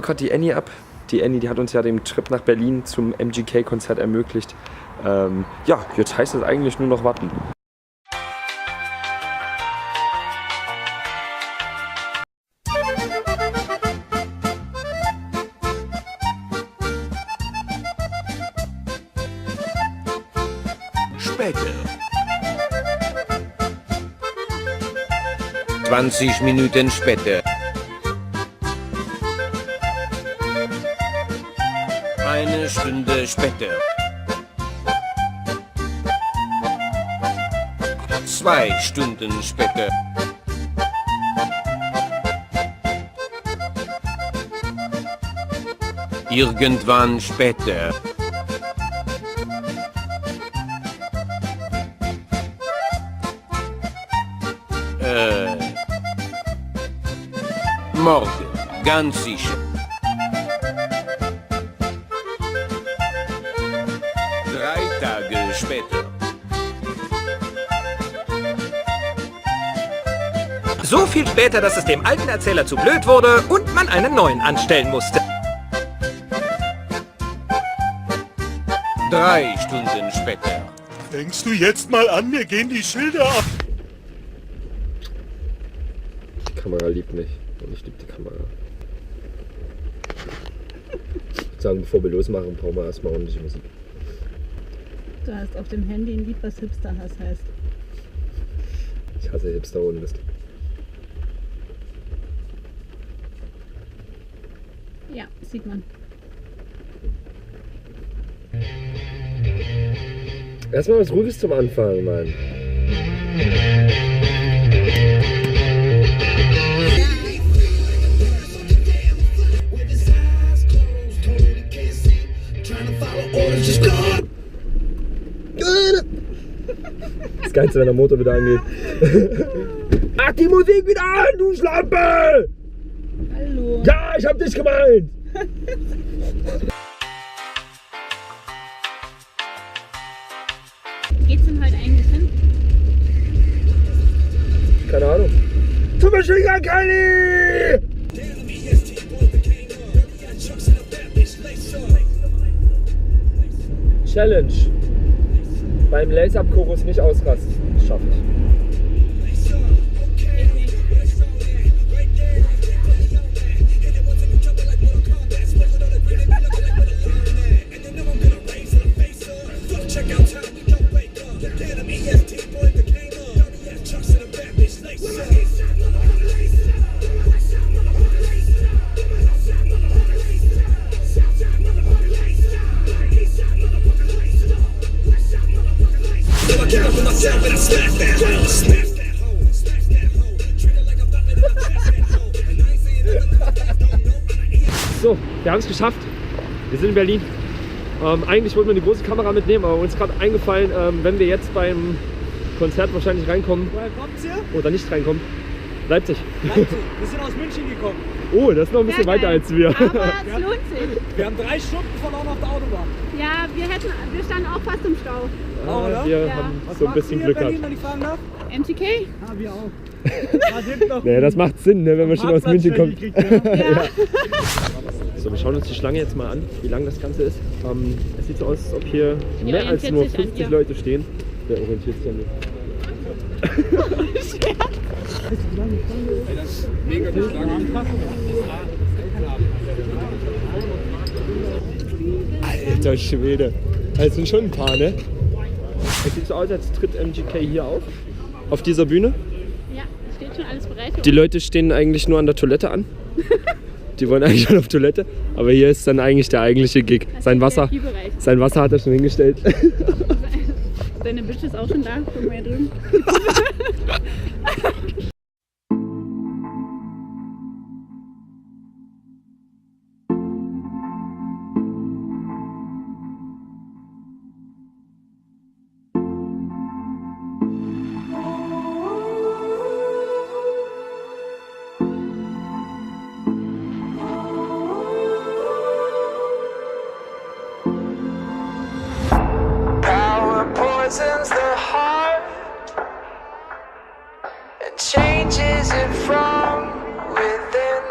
gerade die Annie ab. Die Annie, die hat uns ja den Trip nach Berlin zum MGK-Konzert ermöglicht. Ja, jetzt heißt es eigentlich nur noch warten. Später. 20 Minuten später. Eine Stunde später. 2 Stunden später. Irgendwann später. Morgen, ganz sicher. 3 Tage später. So viel später, dass es dem alten Erzähler zu blöd wurde und man einen neuen anstellen musste. 3 Stunden später. Denkst du jetzt mal an, mir gehen die Schilder ab? Die Kamera liebt mich und ich liebe die Kamera. Ich würde sagen, bevor wir losmachen, brauchen wir erstmal ordentliche Musik. Du hast auf dem Handy ein Lied, was Hipsterhass heißt. Ich hasse Hipster ohne List. Ja, sieht man. Erstmal was Ruhiges zum Anfang, Mann. Das Geilste, wenn der Motor wieder angeht. Ach, die Musik wieder an, du Schlampe! Hallo. Ja, ich hab dich gemeint! Geht's denn heute eigentlich hin? Keine Ahnung. Zum Beispiel Kelly! Challenge. Beim Lace-Up-Chorus nicht ausrasten. Das schaff ich. So, wir haben es geschafft. Wir sind in Berlin. Eigentlich wollten wir eine große Kamera mitnehmen, aber uns ist gerade eingefallen, wenn wir jetzt beim Konzert wahrscheinlich reinkommen. Woher kommt's hier? Oder nicht reinkommen. Leipzig. Leipzig. Wir sind aus München gekommen. Oh, das ist noch ein bisschen weiter als wir. Aber es lohnt sich. Wir haben 3 Stunden verloren auf der Autobahn. Ja, wir standen auch fast im Stau. Oh, oder? Wir Ja. haben Was so ein macht bisschen ihr Glück in Berlin, gehabt. wenn ich fragen darf? MTK? Ah, wir auch. Da hinten noch Nee, das macht Sinn, ne, wenn man schon aus Parkplatz München kommt. gekriegt, ja. Ja. So, wir schauen uns die Schlange jetzt mal an, wie lang das Ganze ist. Es sieht so aus, als ob hier mehr als orientiert nur sich an 50 dir. Leute stehen. Wer orientiert sich an mir? Alter Schwede. Das sind schon ein paar, ne? Es sieht so aus, als tritt MGK hier auf. Auf dieser Bühne. Ja, steht schon alles bereit. Die Leute stehen eigentlich nur an der Toilette an. Die wollen eigentlich schon auf Toilette. Aber hier ist dann eigentlich der eigentliche Gig. Sein Wasser hat er schon hingestellt. Deine Bitch ist auch schon da. Guck mal hier drüben. poisons the heart and changes it from within.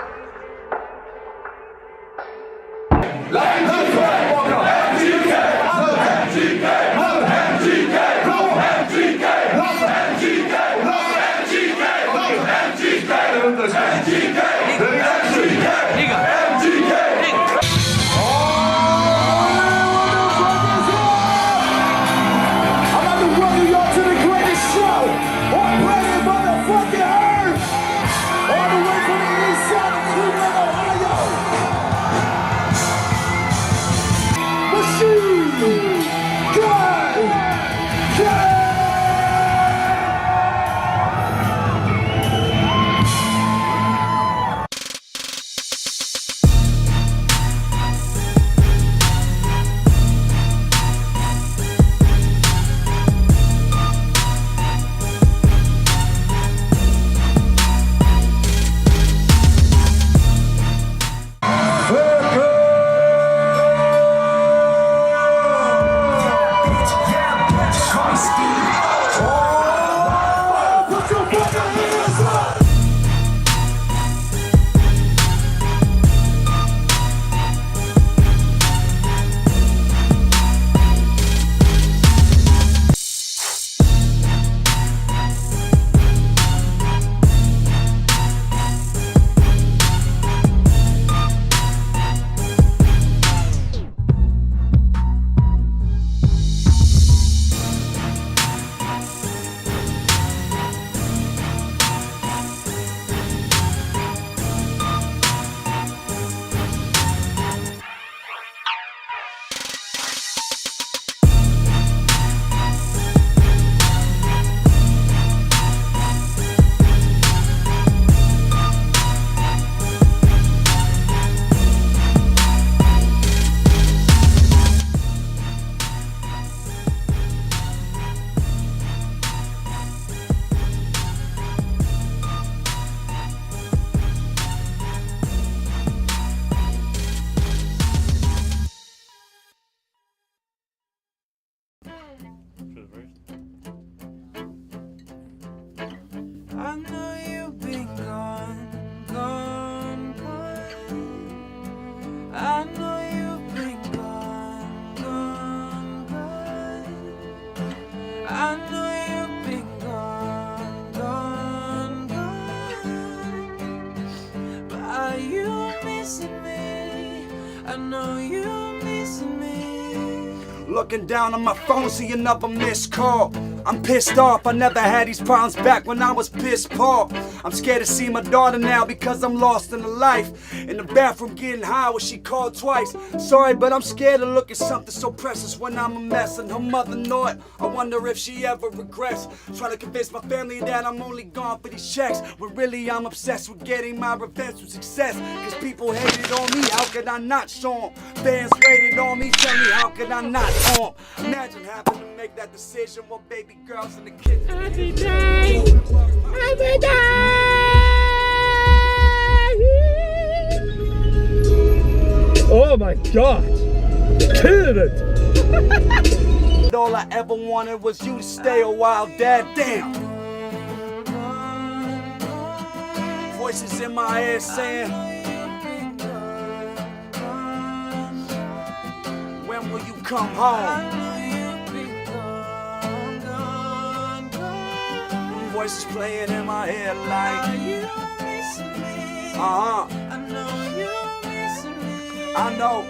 I know you've been gone, gone, gone. I know you've been gone, gone, gone. I know you've been gone, gone, gone. But are you missing me? I know you're missing me. Looking down on my phone, see another missed call. I'm pissed off, I never had these problems back when I was pissed poor. I'm scared to see my daughter now because I'm lost in the life. In the bathroom getting high when she called twice. Sorry, but I'm scared to look at something so precious when I'm a mess. And her mother know it, I wonder if she ever regrets. Trying to convince my family that I'm only gone for these checks, when really I'm obsessed with getting my revenge with success. Cause people hated on me, how could I not show 'em? Fans waited on me, tell me how could I not own 'em? Imagine having to make that decision while baby girls in the kitchen. Every day, every day. Oh my god! Killed it! All I ever wanted was you to stay a while, Dad. Damn. Voices in my head saying, when will you come home? Voices playing in my head like, I know.